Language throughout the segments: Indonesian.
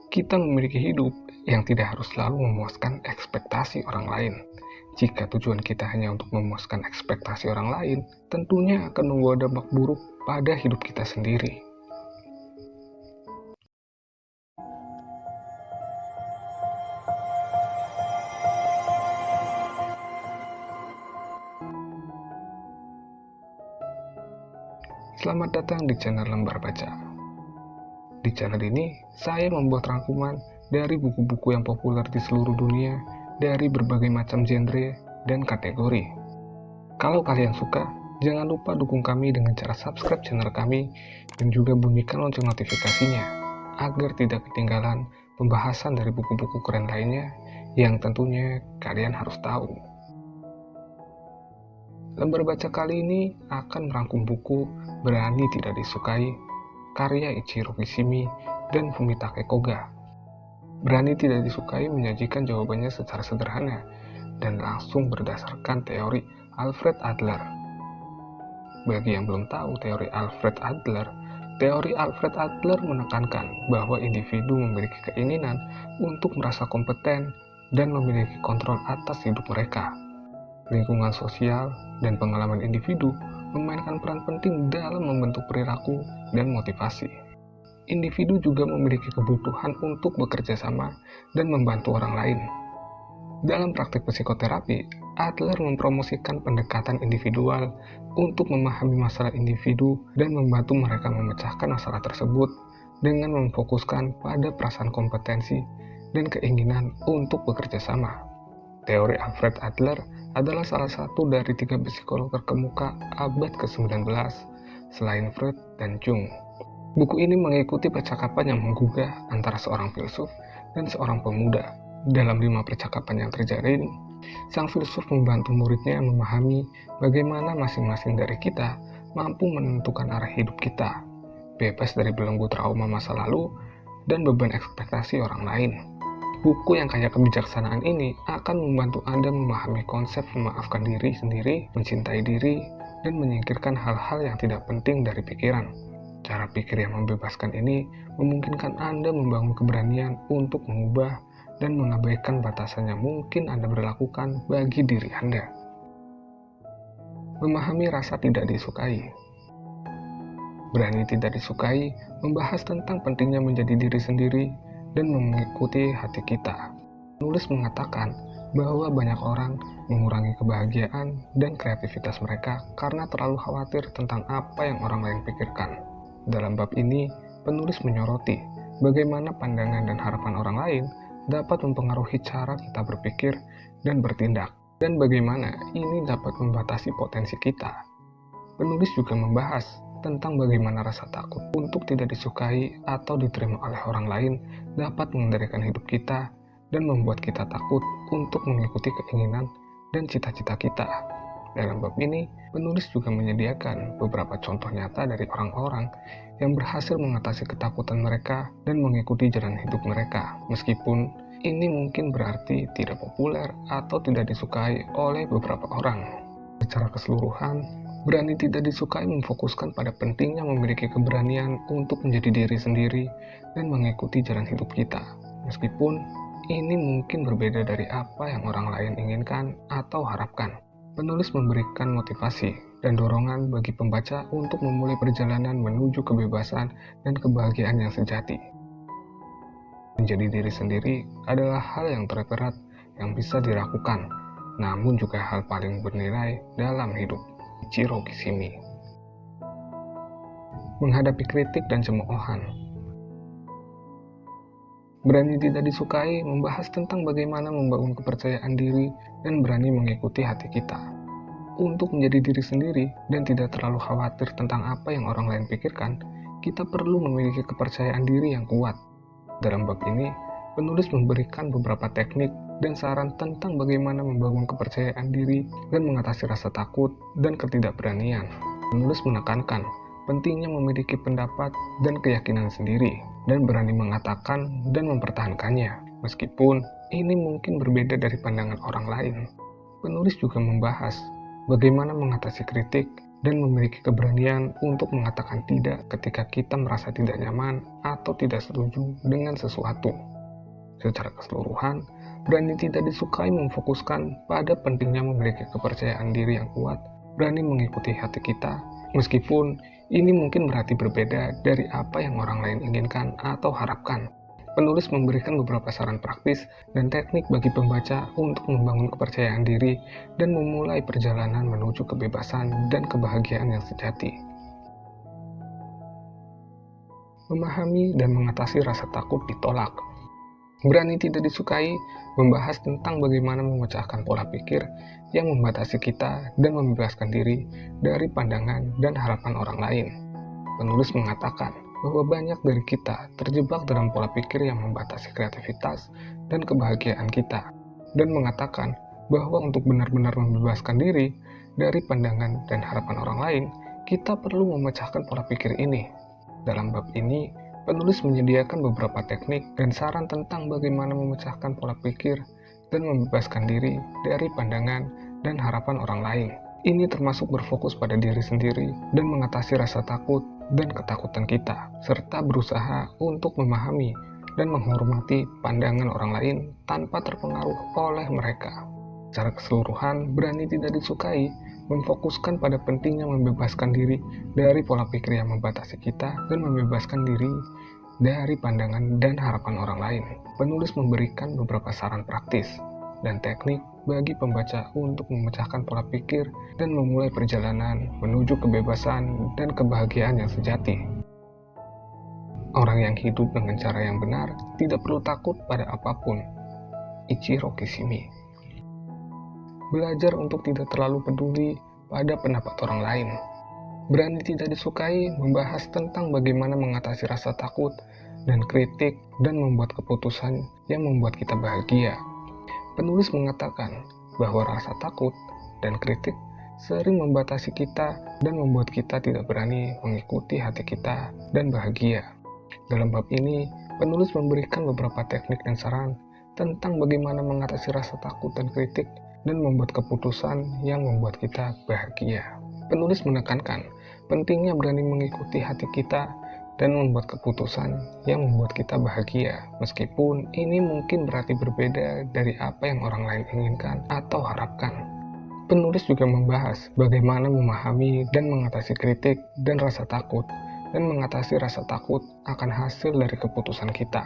Kita memiliki hidup yang tidak harus selalu memuaskan ekspektasi orang lain. Jika tujuan kita hanya untuk memuaskan ekspektasi orang lain, tentunya akan membawa dampak buruk pada hidup kita sendiri. Selamat datang di channel Lembar Baca. Di channel ini, saya membuat rangkuman dari buku-buku yang populer di seluruh dunia dari berbagai macam genre dan kategori. Kalau kalian suka, jangan lupa dukung kami dengan cara subscribe channel kami dan juga bunyikan lonceng notifikasinya agar tidak ketinggalan pembahasan dari buku-buku keren lainnya yang tentunya kalian harus tahu. Lembar baca kali ini akan merangkum buku Berani Tidak Disukai, karya Ichiro Kishimi dan Fumitake Koga. Berani Tidak Disukai menyajikan jawabannya secara sederhana dan langsung berdasarkan teori Alfred Adler. Bagi yang belum tahu teori Alfred Adler menekankan bahwa individu memiliki keinginan untuk merasa kompeten dan memiliki kontrol atas hidup mereka. Lingkungan sosial dan pengalaman individu memainkan peran penting dalam membentuk perilaku dan motivasi. Individu juga memiliki kebutuhan untuk bekerja sama dan membantu orang lain. Dalam praktik psikoterapi, Adler mempromosikan pendekatan individual untuk memahami masalah individu dan membantu mereka memecahkan masalah tersebut dengan memfokuskan pada perasaan kompetensi dan keinginan untuk bekerja sama. Teori Alfred Adler adalah salah satu dari 3 psikolog terkemuka abad ke-19 selain Freud dan Jung. Buku ini mengikuti percakapan yang menggugah antara seorang filsuf dan seorang pemuda. Dalam 5 percakapan yang terjadi ini, sang filsuf membantu muridnya memahami bagaimana masing-masing dari kita mampu menentukan arah hidup kita, bebas dari belenggu trauma masa lalu dan beban ekspektasi orang lain. Buku yang kaya kebijaksanaan ini akan membantu Anda memahami konsep memaafkan diri sendiri, mencintai diri, dan menyingkirkan hal-hal yang tidak penting dari pikiran. Cara pikir yang membebaskan ini memungkinkan Anda membangun keberanian untuk mengubah dan mengabaikan batasan yang mungkin Anda berlakukan bagi diri Anda. Memahami rasa tidak disukai. Berani Tidak Disukai membahas tentang pentingnya menjadi diri sendiri dan mengikuti hati kita. Penulis mengatakan bahwa banyak orang mengurangi kebahagiaan dan kreativitas mereka karena terlalu khawatir tentang apa yang orang lain pikirkan. Dalam bab ini, penulis menyoroti bagaimana pandangan dan harapan orang lain dapat mempengaruhi cara kita berpikir dan bertindak, dan bagaimana ini dapat membatasi potensi kita. Penulis juga membahas tentang bagaimana rasa takut untuk tidak disukai atau diterima oleh orang lain dapat mengendalikan hidup kita dan membuat kita takut untuk mengikuti keinginan dan cita-cita kita. Dalam bab ini, penulis juga menyediakan beberapa contoh nyata dari orang-orang yang berhasil mengatasi ketakutan mereka dan mengikuti jalan hidup mereka, meskipun ini mungkin berarti tidak populer atau tidak disukai oleh beberapa orang. Secara keseluruhan, Berani Tidak Disukai memfokuskan pada pentingnya memiliki keberanian untuk menjadi diri sendiri dan mengikuti jalan hidup kita, meskipun ini mungkin berbeda dari apa yang orang lain inginkan atau harapkan. Penulis memberikan motivasi dan dorongan bagi pembaca untuk memulai perjalanan menuju kebebasan dan kebahagiaan yang sejati. Menjadi diri sendiri adalah hal yang terberat yang bisa dilakukan, namun juga hal paling bernilai dalam hidup. Ichiro Kishimi. Menghadapi kritik dan cemoohan. Berani Tidak Disukai membahas tentang bagaimana membangun kepercayaan diri dan berani mengikuti hati kita. Untuk menjadi diri sendiri dan tidak terlalu khawatir tentang apa yang orang lain pikirkan, kita perlu memiliki kepercayaan diri yang kuat. Dalam bab ini, penulis memberikan beberapa teknik dan saran tentang bagaimana membangun kepercayaan diri dan mengatasi rasa takut dan ketidakberanian. Penulis menekankan pentingnya memiliki pendapat dan keyakinan sendiri dan berani mengatakan dan mempertahankannya, meskipun ini mungkin berbeda dari pandangan orang lain. Penulis juga membahas bagaimana mengatasi kritik dan memiliki keberanian untuk mengatakan tidak ketika kita merasa tidak nyaman atau tidak setuju dengan sesuatu. Secara keseluruhan, berani tidak disukai memfokuskan pada pentingnya memiliki kepercayaan diri yang kuat, berani mengikuti hati kita, meskipun ini mungkin berarti berbeda dari apa yang orang lain inginkan atau harapkan. Penulis memberikan beberapa saran praktis dan teknik bagi pembaca untuk membangun kepercayaan diri dan memulai perjalanan menuju kebebasan dan kebahagiaan yang sejati. Memahami dan mengatasi rasa takut ditolak. Berani tidak disukai membahas tentang bagaimana memecahkan pola pikir yang membatasi kita dan membebaskan diri dari pandangan dan harapan orang lain. Penulis mengatakan bahwa banyak dari kita terjebak dalam pola pikir yang membatasi kreativitas dan kebahagiaan kita, dan mengatakan bahwa untuk benar-benar membebaskan diri dari pandangan dan harapan orang lain, kita perlu memecahkan pola pikir ini. Dalam bab ini, penulis menyediakan beberapa teknik dan saran tentang bagaimana memecahkan pola pikir dan membebaskan diri dari pandangan dan harapan orang lain. Ini termasuk berfokus pada diri sendiri dan mengatasi rasa takut dan ketakutan kita, serta berusaha untuk memahami dan menghormati pandangan orang lain tanpa terpengaruh oleh mereka. Secara keseluruhan, berani tidak disukai memfokuskan pada pentingnya membebaskan diri dari pola pikir yang membatasi kita dan membebaskan diri dari pandangan dan harapan orang lain. Penulis memberikan beberapa saran praktis dan teknik bagi pembaca untuk memecahkan pola pikir dan memulai perjalanan menuju kebebasan dan kebahagiaan yang sejati. Orang yang hidup dengan cara yang benar tidak perlu takut pada apapun. Ichiro Kishimi. Belajar untuk tidak terlalu peduli pada pendapat orang lain. Berani tidak disukai membahas tentang bagaimana mengatasi rasa takut dan kritik dan membuat keputusan yang membuat kita bahagia. Penulis mengatakan bahwa rasa takut dan kritik sering membatasi kita dan membuat kita tidak berani mengikuti hati kita dan bahagia. Dalam bab ini, penulis memberikan beberapa teknik dan saran tentang bagaimana mengatasi rasa takut dan kritik dan membuat keputusan yang membuat kita bahagia. Penulis menekankan pentingnya berani mengikuti hati kita dan membuat keputusan yang membuat kita bahagia, meskipun ini mungkin berarti berbeda dari apa yang orang lain inginkan atau harapkan. Penulis juga membahas bagaimana memahami dan mengatasi kritik dan rasa takut, dan mengatasi rasa takut akan hasil dari keputusan kita.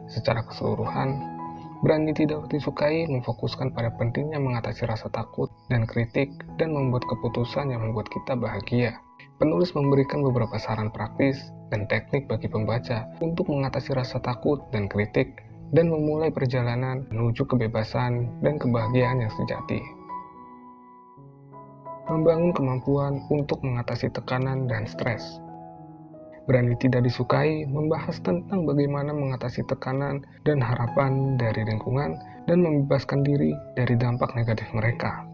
Secara keseluruhan, berani tidak disukai memfokuskan pada pentingnya mengatasi rasa takut dan kritik dan membuat keputusan yang membuat kita bahagia. Penulis memberikan beberapa saran praktis dan teknik bagi pembaca untuk mengatasi rasa takut dan kritik dan memulai perjalanan menuju kebebasan dan kebahagiaan yang sejati. Membangun kemampuan untuk mengatasi tekanan dan stres. Berani tidak disukai membahas tentang bagaimana mengatasi tekanan dan harapan dari lingkungan dan membebaskan diri dari dampak negatif mereka.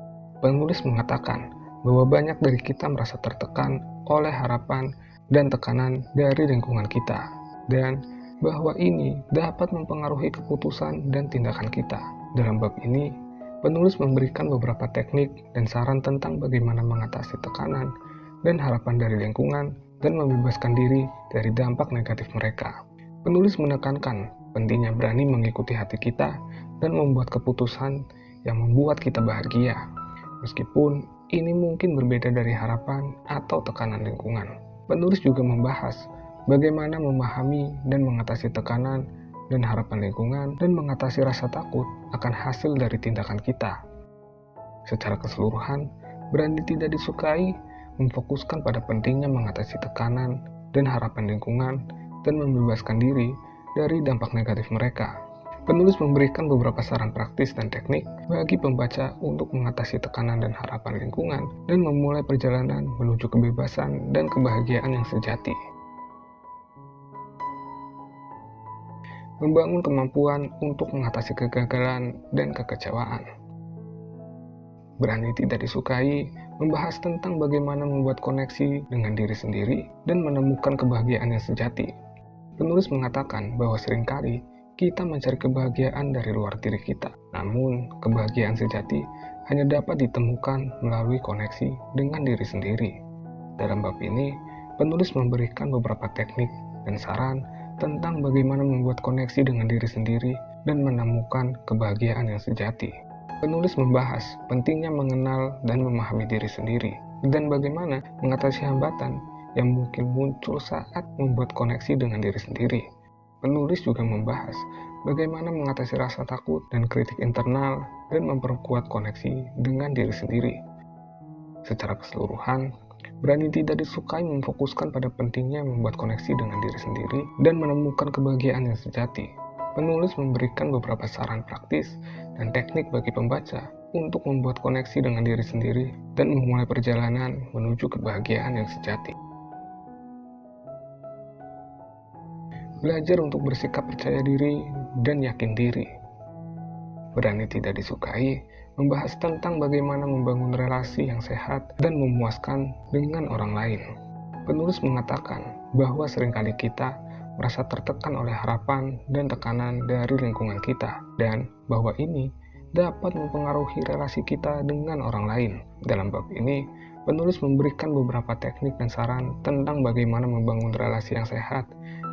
Penulis mengatakan bahwa banyak dari kita merasa tertekan oleh harapan dan tekanan dari lingkungan kita, dan bahwa ini dapat mempengaruhi keputusan dan tindakan kita. Dalam bab ini, penulis memberikan beberapa teknik dan saran tentang bagaimana mengatasi tekanan dan harapan dari lingkungan dan membebaskan diri dari dampak negatif mereka. Penulis menekankan pentingnya berani mengikuti hati kita dan membuat keputusan yang membuat kita bahagia, meskipun ini mungkin berbeda dari harapan atau tekanan lingkungan. Penulis juga membahas bagaimana memahami dan mengatasi tekanan dan harapan lingkungan dan mengatasi rasa takut akan hasil dari tindakan kita. Secara keseluruhan, berani tidak disukai memfokuskan pada pentingnya mengatasi tekanan dan harapan lingkungan dan membebaskan diri dari dampak negatif mereka. Penulis memberikan beberapa saran praktis dan teknik bagi pembaca untuk mengatasi tekanan dan harapan lingkungan dan memulai perjalanan menuju kebebasan dan kebahagiaan yang sejati. Membangun kemampuan untuk mengatasi kegagalan dan kekecewaan. Berani tidak disukai membahas tentang bagaimana membuat koneksi dengan diri sendiri dan menemukan kebahagiaan yang sejati. Penulis mengatakan bahwa seringkali kita mencari kebahagiaan dari luar diri kita, namun kebahagiaan sejati hanya dapat ditemukan melalui koneksi dengan diri sendiri. Dalam bab ini, penulis memberikan beberapa teknik dan saran tentang bagaimana membuat koneksi dengan diri sendiri dan menemukan kebahagiaan yang sejati. Penulis membahas pentingnya mengenal dan memahami diri sendiri dan bagaimana mengatasi hambatan yang mungkin muncul saat membuat koneksi dengan diri sendiri. Penulis juga membahas bagaimana mengatasi rasa takut dan kritik internal dan memperkuat koneksi dengan diri sendiri. Secara keseluruhan, Berani Tidak Disukai memfokuskan pada pentingnya membuat koneksi dengan diri sendiri dan menemukan kebahagiaan yang sejati. Penulis memberikan beberapa saran praktis dan teknik bagi pembaca untuk membuat koneksi dengan diri sendiri dan memulai perjalanan menuju kebahagiaan yang sejati. Belajar untuk bersikap percaya diri dan yakin diri. Berani Tidak Disukai membahas tentang bagaimana membangun relasi yang sehat dan memuaskan dengan orang lain. Penulis mengatakan bahwa seringkali kita merasa tertekan oleh harapan dan tekanan dari lingkungan kita, dan bahwa ini dapat mempengaruhi relasi kita dengan orang lain. Dalam bab ini, penulis memberikan beberapa teknik dan saran tentang bagaimana membangun relasi yang sehat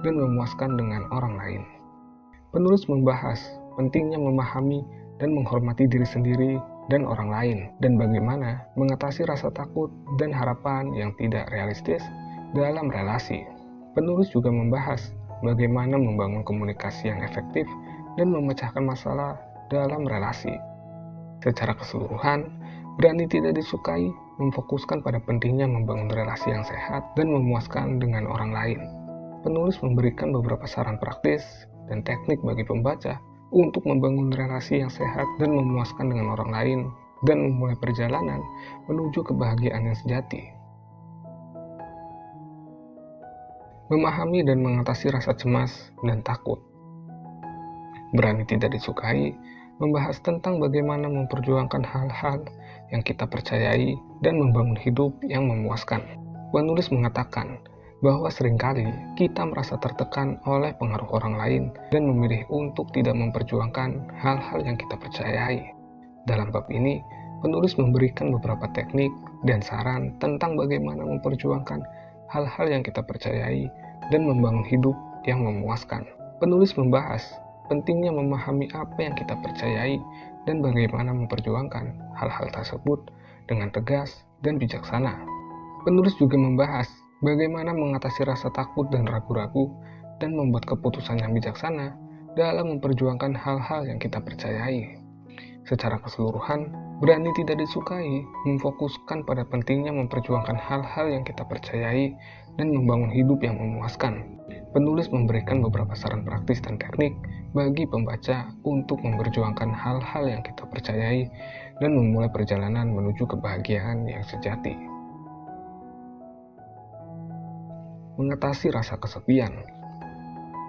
dan memuaskan dengan orang lain. Penulis membahas pentingnya memahami dan menghormati diri sendiri dan orang lain, dan bagaimana mengatasi rasa takut dan harapan yang tidak realistis dalam relasi. Penulis juga membahas bagaimana membangun komunikasi yang efektif dan memecahkan masalah dalam relasi. Secara keseluruhan, Berani Tidak Disukai memfokuskan pada pentingnya membangun relasi yang sehat dan memuaskan dengan orang lain. Penulis memberikan beberapa saran praktis dan teknik bagi pembaca untuk membangun relasi yang sehat dan memuaskan dengan orang lain dan memulai perjalanan menuju kebahagiaan yang sejati. Memahami dan mengatasi rasa cemas dan takut. Berani Tidak Disukai membahas tentang bagaimana memperjuangkan hal-hal yang kita percayai dan membangun hidup yang memuaskan. Penulis mengatakan bahwa seringkali kita merasa tertekan oleh pengaruh orang lain dan memilih untuk tidak memperjuangkan hal-hal yang kita percayai. Dalam bab ini, penulis memberikan beberapa teknik dan saran tentang bagaimana memperjuangkan hal-hal yang kita percayai dan membangun hidup yang memuaskan. Penulis membahas pentingnya memahami apa yang kita percayai dan bagaimana memperjuangkan hal-hal tersebut dengan tegas dan bijaksana. Penulis juga membahas bagaimana mengatasi rasa takut dan ragu-ragu dan membuat keputusan yang bijaksana dalam memperjuangkan hal-hal yang kita percayai. Secara keseluruhan, Berani Tidak Disukai memfokuskan pada pentingnya memperjuangkan hal-hal yang kita percayai dan membangun hidup yang memuaskan. Penulis memberikan beberapa saran praktis dan teknik bagi pembaca untuk memperjuangkan hal-hal yang kita percayai dan memulai perjalanan menuju kebahagiaan yang sejati. Mengatasi rasa kesepian.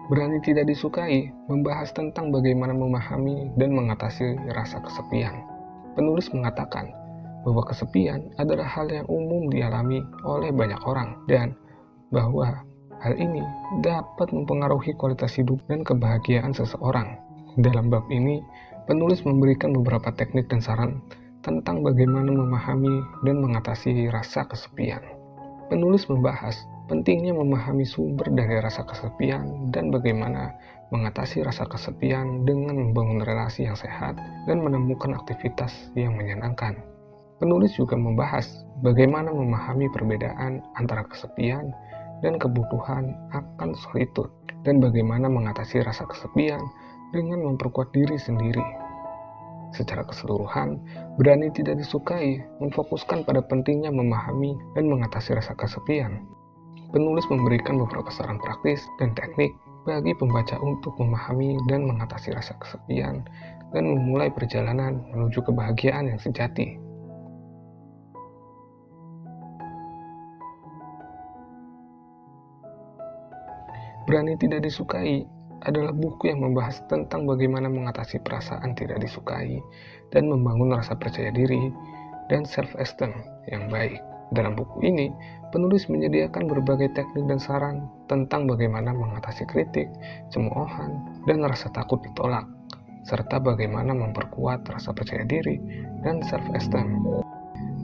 Berani Tidak Disukai membahas tentang bagaimana memahami dan mengatasi rasa kesepian. Penulis mengatakan bahwa kesepian adalah hal yang umum dialami oleh banyak orang dan bahwa hal ini dapat mempengaruhi kualitas hidup dan kebahagiaan seseorang. Dalam bab ini, penulis memberikan beberapa teknik dan saran tentang bagaimana memahami dan mengatasi rasa kesepian. Penulis membahas pentingnya memahami sumber dari rasa kesepian dan bagaimana mengatasi rasa kesepian dengan membangun relasi yang sehat dan menemukan aktivitas yang menyenangkan. Penulis juga membahas bagaimana memahami perbedaan antara kesepian dan kebutuhan akan solitude dan bagaimana mengatasi rasa kesepian dengan memperkuat diri sendiri. Secara keseluruhan, Berani Tidak Disukai memfokuskan pada pentingnya memahami dan mengatasi rasa kesepian. Penulis memberikan beberapa saran praktis dan teknik bagi pembaca untuk memahami dan mengatasi rasa kesepian dan memulai perjalanan menuju kebahagiaan yang sejati. Berani Tidak Disukai adalah buku yang membahas tentang bagaimana mengatasi perasaan tidak disukai dan membangun rasa percaya diri dan self-esteem yang baik. Dalam buku ini, penulis menyediakan berbagai teknik dan saran tentang bagaimana mengatasi kritik, cemoohan, dan rasa takut ditolak, serta bagaimana memperkuat rasa percaya diri dan self-esteem.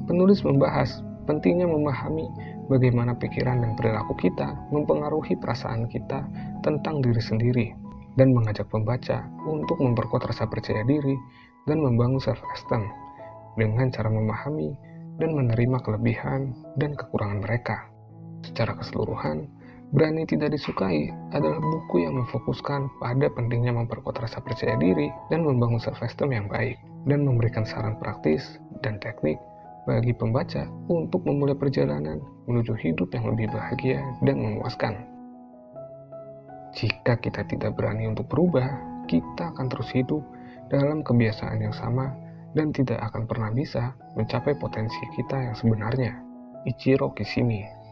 Penulis membahas pentingnya memahami bagaimana pikiran dan perilaku kita mempengaruhi perasaan kita tentang diri sendiri, dan mengajak pembaca untuk memperkuat rasa percaya diri dan membangun self-esteem dengan cara memahami dan menerima kelebihan dan kekurangan mereka. Secara keseluruhan, Berani Tidak Disukai adalah buku yang memfokuskan pada pentingnya memperkuat rasa percaya diri dan membangun self-esteem yang baik, dan memberikan saran praktis dan teknik bagi pembaca untuk memulai perjalanan menuju hidup yang lebih bahagia dan memuaskan. Jika kita tidak berani untuk berubah, kita akan terus hidup dalam kebiasaan yang sama dan tidak akan pernah bisa mencapai potensi kita yang sebenarnya. Ichiro Kishimi.